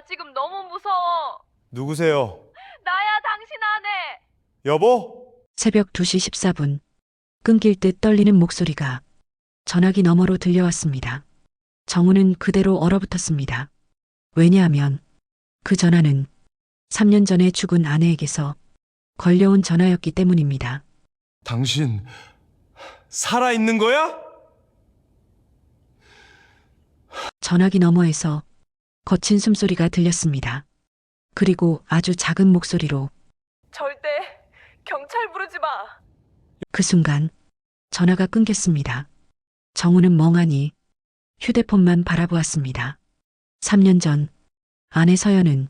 지금 너무 무서워. 누구세요? 나야, 당신 아내. 여보? 새벽 2시 14분. 끊길 듯 떨리는 목소리가 전화기 너머로 들려왔습니다. 정우는 그대로 얼어붙었습니다. 왜냐하면 그 전화는 3년 전에 죽은 아내에게서 걸려온 전화였기 때문입니다. 당신 살아있는 거야? 전화기 너머에서 거친 숨소리가 들렸습니다. 그리고 아주 작은 목소리로 절대 경찰 부르지 마. 그 순간 전화가 끊겼습니다. 정우는 멍하니 휴대폰만 바라보았습니다. 3년 전 아내 서연은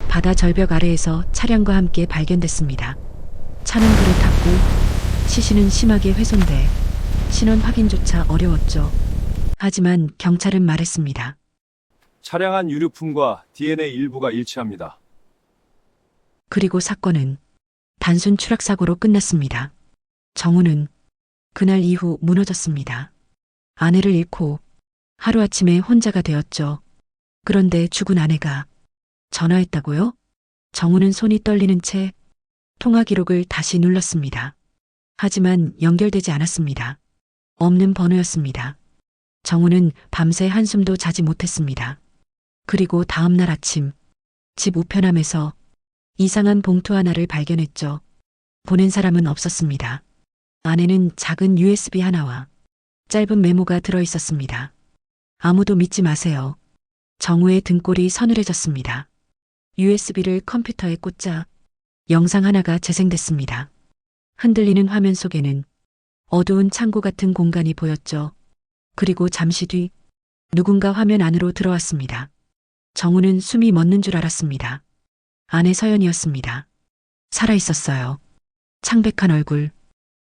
바다 절벽 아래에서 차량과 함께 발견됐습니다. 차는 불에 탔고 시신은 심하게 훼손돼 신원 확인조차 어려웠죠. 하지만 경찰은 말했습니다. 차량 안 유류품과 DNA 일부가 일치합니다. 그리고 사건은 단순 추락사고로 끝났습니다. 정우는 그날 이후 무너졌습니다. 아내를 잃고 하루아침에 혼자가 되었죠. 그런데 죽은 아내가 전화했다고요? 정우는 손이 떨리는 채 통화 기록을 다시 눌렀습니다. 하지만 연결되지 않았습니다. 없는 번호였습니다. 정우는 밤새 한숨도 자지 못했습니다. 그리고 다음 날 아침 집 우편함에서 이상한 봉투 하나를 발견했죠. 보낸 사람은 없었습니다. 안에는 작은 USB 하나와 짧은 메모가 들어 있었습니다. 아무도 믿지 마세요. 정우의 등골이 서늘해졌습니다. USB를 컴퓨터에 꽂자 영상 하나가 재생됐습니다. 흔들리는 화면 속에는 어두운 창고 같은 공간이 보였죠. 그리고 잠시 뒤 누군가 화면 안으로 들어왔습니다. 정우는 숨이 멎는 줄 알았습니다. 아내 서연이었습니다. 살아있었어요. 창백한 얼굴,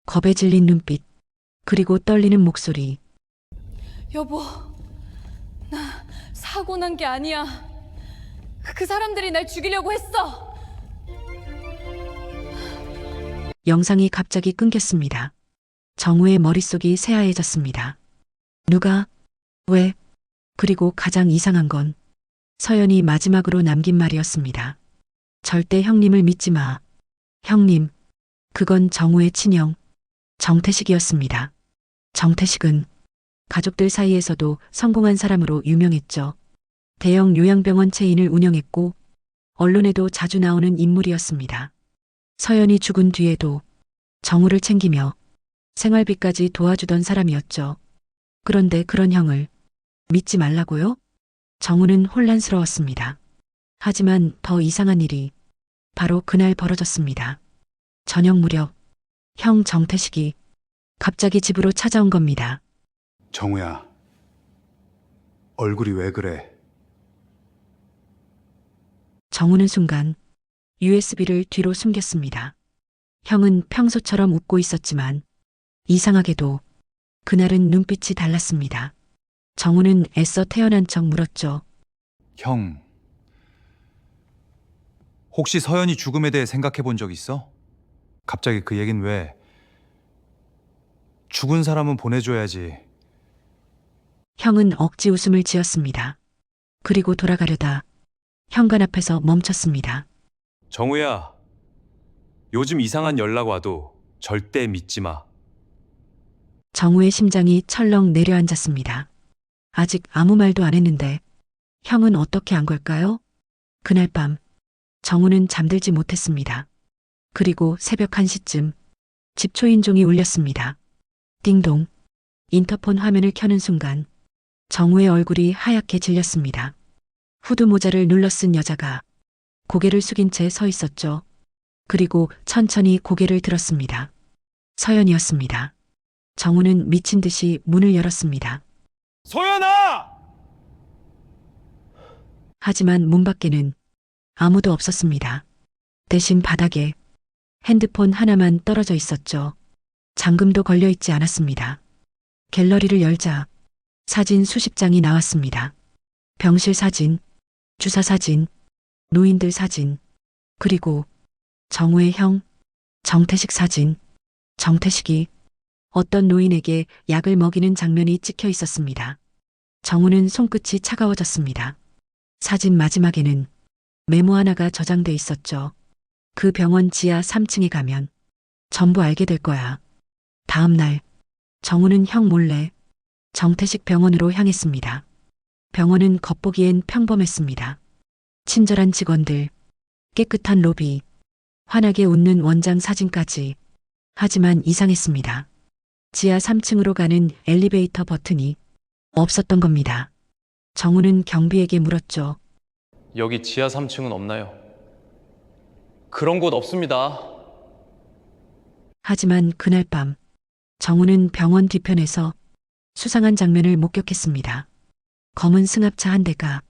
겁에 질린 눈빛, 그리고 떨리는 목소리. 여보, 나 사고 난 게 아니야. 그 사람들이 날 죽이려고 했어. 영상이 갑자기 끊겼습니다. 정우의 머릿속이 새하얘졌습니다. 누가? 왜? 그리고 가장 이상한 건 서연이 마지막으로 남긴 말이었습니다. 절대 형님을 믿지 마. 형님. 그건 정우의 친형, 정태식이었습니다. 정태식은 가족들 사이에서도 성공한 사람으로 유명했죠. 대형 요양병원 체인을 운영했고 언론에도 자주 나오는 인물이었습니다. 서연이 죽은 뒤에도 정우를 챙기며 생활비까지 도와주던 사람이었죠. 그런데 그런 형을 믿지 말라고요? 정우는 혼란스러웠습니다. 하지만 더 이상한 일이 바로 그날 벌어졌습니다. 저녁 무렵 형 정태식이 갑자기 집으로 찾아온 겁니다. 정우야, 얼굴이 왜 그래? 정우는 순간 USB를 뒤로 숨겼습니다. 형은 평소처럼 웃고 있었지만 이상하게도 그날은 눈빛이 달랐습니다. 정우는 애써 태어난 척 물었죠. 형, 혹시 서연이 죽음에 대해 생각해 본 적 있어? 갑자기 그 얘긴 왜? 죽은 사람은 보내줘야지. 형은 억지 웃음을 지었습니다. 그리고 돌아가려다 현관 앞에서 멈췄습니다. 정우야, 요즘 이상한 연락 와도 절대 믿지 마. 정우의 심장이 철렁 내려앉았습니다. 아직 아무 말도 안 했는데 형은 어떻게 안 걸까요? 그날 밤 정우는 잠들지 못했습니다. 그리고 새벽 1시쯤 집 초인종이 울렸습니다. 띵동. 인터폰 화면을 켜는 순간 정우의 얼굴이 하얗게 질렸습니다. 후드 모자를 눌러 쓴 여자가 고개를 숙인 채 서 있었죠. 그리고 천천히 고개를 들었습니다. 서연이었습니다. 정우는 미친 듯이 문을 열었습니다. 소연아! 하지만 문 밖에는 아무도 없었습니다. 대신 바닥에 핸드폰 하나만 떨어져 있었죠. 잠금도 걸려 있지 않았습니다. 갤러리를 열자 사진 수십 장이 나왔습니다. 병실 사진, 주사 사진, 노인들 사진, 그리고 정우의 형, 정태식 사진. 정태식이 어떤 노인에게 약을 먹이는 장면이 찍혀 있었습니다. 정우는 손끝이 차가워졌습니다. 사진 마지막에는 메모 하나가 저장돼 있었죠. 그 병원 지하 3층에 가면 전부 알게 될 거야. 다음 날 정우는 형 몰래 정태식 병원으로 향했습니다. 병원은 겉보기엔 평범했습니다. 친절한 직원들, 깨끗한 로비, 환하게 웃는 원장 사진까지. 하지만 이상했습니다. 지하 3층으로 가는 엘리베이터 버튼이 없었던 겁니다. 정우는 경비에게 물었죠. 여기 지하 3층은 없나요? 그런 곳 없습니다. 하지만 그날 밤 정우는 병원 뒤편에서 수상한 장면을 목격했습니다. 검은 승합차 한 대가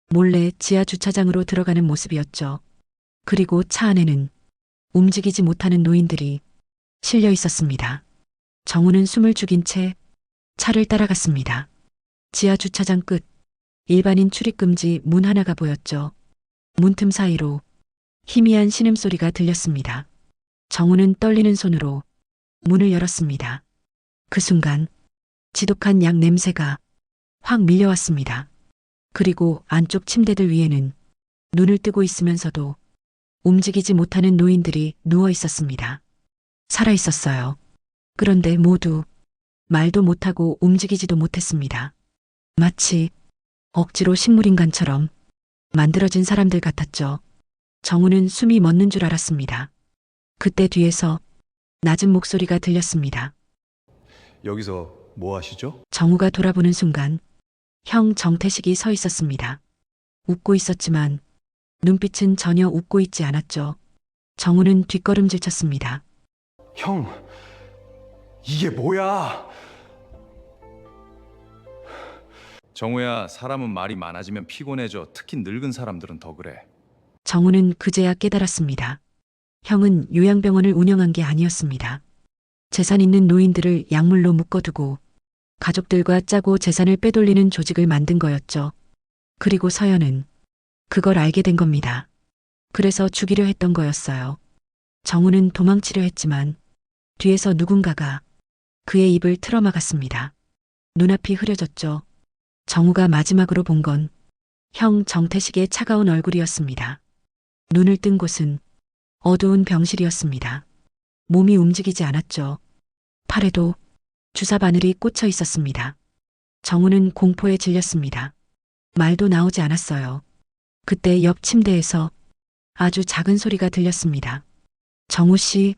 몰래 지하 주차장으로 들어가는 모습이었죠. 그리고 차 안에는 움직이지 못하는 노인들이 실려 있었습니다. 정우는 숨을 죽인 채 차를 따라갔습니다. 지하 주차장 끝 일반인 출입 금지 문 하나가 보였죠. 문틈 사이로 희미한 신음소리가 들렸습니다. 정우는 떨리는 손으로 문을 열었습니다. 그 순간 지독한 약 냄새가 확 밀려왔습니다. 그리고 안쪽 침대들 위에는 눈을 뜨고 있으면서도 움직이지 못하는 노인들이 누워 있었습니다. 살아 있었어요. 그런데 모두 말도 못하고 움직이지도 못했습니다. 마치 억지로 식물인간처럼 만들어진 사람들 같았죠. 정우는 숨이 멎는 줄 알았습니다. 그때 뒤에서 낮은 목소리가 들렸습니다. 여기서 뭐 하시죠? 정우가 돌아보는 순간 형 정태식이 서 있었습니다. 웃고 있었지만 눈빛은 전혀 웃고 있지 않았죠. 정우는 뒷걸음질 쳤습니다. 형, 이게 뭐야? 정우야, 사람은 말이 많아지면 피곤해져. 특히 늙은 사람들은 더 그래. 정우는 그제야 깨달았습니다. 형은 요양병원을 운영한 게 아니었습니다. 재산 있는 노인들을 약물로 묶어두고 가족들과 짜고 재산을 빼돌리는 조직을 만든 거였죠. 그리고 서연은 그걸 알게 된 겁니다. 그래서 죽이려 했던 거였어요. 정우는 도망치려 했지만 뒤에서 누군가가 그의 입을 틀어막았습니다. 눈앞이 흐려졌죠. 정우가 마지막으로 본 건 형 정태식의 차가운 얼굴이었습니다. 눈을 뜬 곳은 어두운 병실이었습니다. 몸이 움직이지 않았죠. 팔에도 주사 바늘이 꽂혀 있었습니다. 정우는 공포에 질렸습니다. 말도 나오지 않았어요. 그때 옆 침대에서 아주 작은 소리가 들렸습니다. 정우 씨,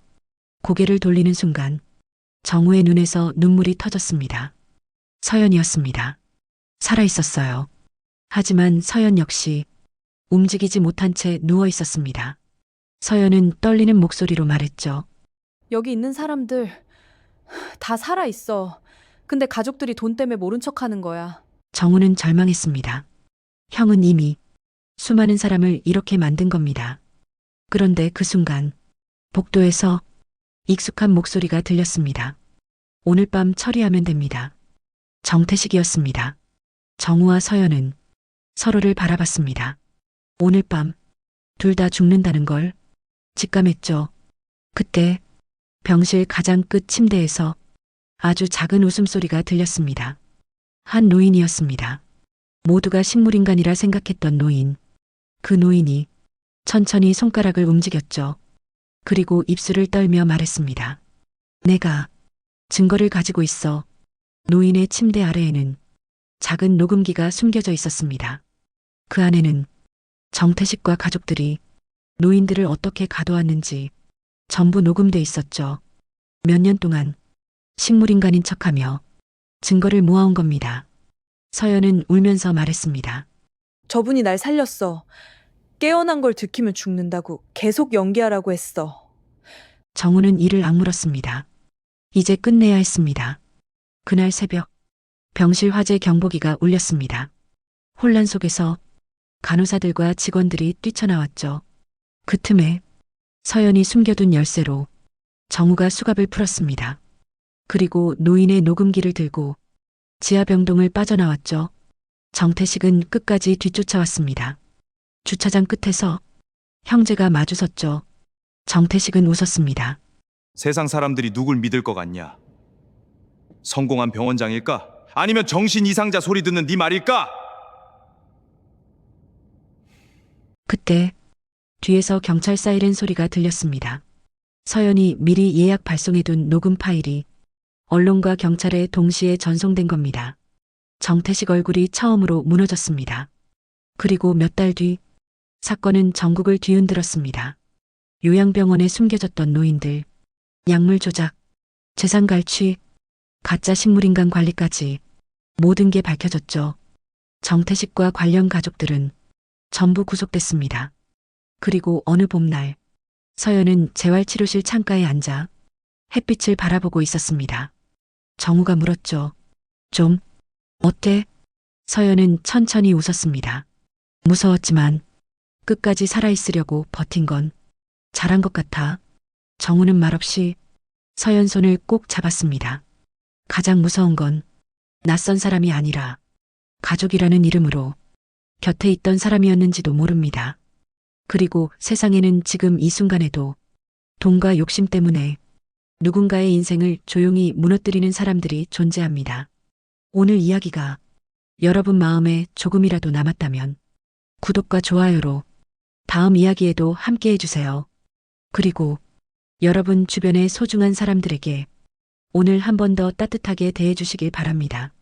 고개를 돌리는 순간 정우의 눈에서 눈물이 터졌습니다. 서연이었습니다. 살아 있었어요. 하지만 서연 역시 움직이지 못한 채 누워 있었습니다. 서연은 떨리는 목소리로 말했죠. 여기 있는 사람들 다 살아 있어. 근데 가족들이 돈 때문에 모른 척하는 거야. 정우는 절망했습니다. 형은 이미 수많은 사람을 이렇게 만든 겁니다. 그런데 그 순간 복도에서 익숙한 목소리가 들렸습니다. 오늘 밤 처리하면 됩니다. 정태식이었습니다. 정우와 서연은 서로를 바라봤습니다. 오늘 밤 둘 다 죽는다는 걸 직감했죠. 그때 병실 가장 끝 침대에서 아주 작은 웃음소리가 들렸습니다. 한 노인이었습니다. 모두가 식물인간이라 생각했던 노인. 그 노인이 천천히 손가락을 움직였죠. 그리고 입술을 떨며 말했습니다. 내가 증거를 가지고 있어. 노인의 침대 아래에는 작은 녹음기가 숨겨져 있었습니다. 그 안에는 정태식과 가족들이 노인들을 어떻게 가둬왔는지 전부 녹음돼 있었죠. 몇 년 동안 식물인간인 척하며 증거를 모아온 겁니다. 서연은 울면서 말했습니다. 저분이 날 살렸어. 깨어난 걸 들키면 죽는다고 계속 연기하라고 했어. 정우는 이를 악물었습니다. 이제 끝내야 했습니다. 그날 새벽 병실 화재 경보기가 울렸습니다. 혼란 속에서 간호사들과 직원들이 뛰쳐나왔죠. 그 틈에 서연이 숨겨둔 열쇠로 정우가 수갑을 풀었습니다. 그리고 노인의 녹음기를 들고 지하병동을 빠져나왔죠. 정태식은 끝까지 뒤쫓아왔습니다. 주차장 끝에서 형제가 마주섰죠. 정태식은 웃었습니다. 세상 사람들이 누굴 믿을 것 같냐? 성공한 병원장일까? 아니면 정신 이상자 소리 듣는 네 말일까? 그때 뒤에서 경찰 사이렌 소리가 들렸습니다. 서연이 미리 예약 발송해둔 녹음 파일이 언론과 경찰에 동시에 전송된 겁니다. 정태식 얼굴이 처음으로 무너졌습니다. 그리고 몇 달 뒤 사건은 전국을 뒤흔들었습니다. 요양병원에 숨겨졌던 노인들, 약물 조작, 재산 갈취, 가짜 식물인간 관리까지 모든 게 밝혀졌죠. 정태식과 관련 가족들은 전부 구속됐습니다. 그리고 어느 봄날 서연은 재활치료실 창가에 앉아 햇빛을 바라보고 있었습니다. 정우가 물었죠. 좀 어때? 서연은 천천히 웃었습니다. 무서웠지만 끝까지 살아있으려고 버틴 건 잘한 것 같아. 정우는 말없이 서연 손을 꼭 잡았습니다. 가장 무서운 건 낯선 사람이 아니라 가족이라는 이름으로 곁에 있던 사람이었는지도 모릅니다. 그리고 세상에는 지금 이 순간에도 돈과 욕심 때문에 누군가의 인생을 조용히 무너뜨리는 사람들이 존재합니다. 오늘 이야기가 여러분 마음에 조금이라도 남았다면 구독과 좋아요로 다음 이야기에도 함께 해주세요. 그리고 여러분 주변의 소중한 사람들에게 오늘 한 번 더 따뜻하게 대해주시길 바랍니다.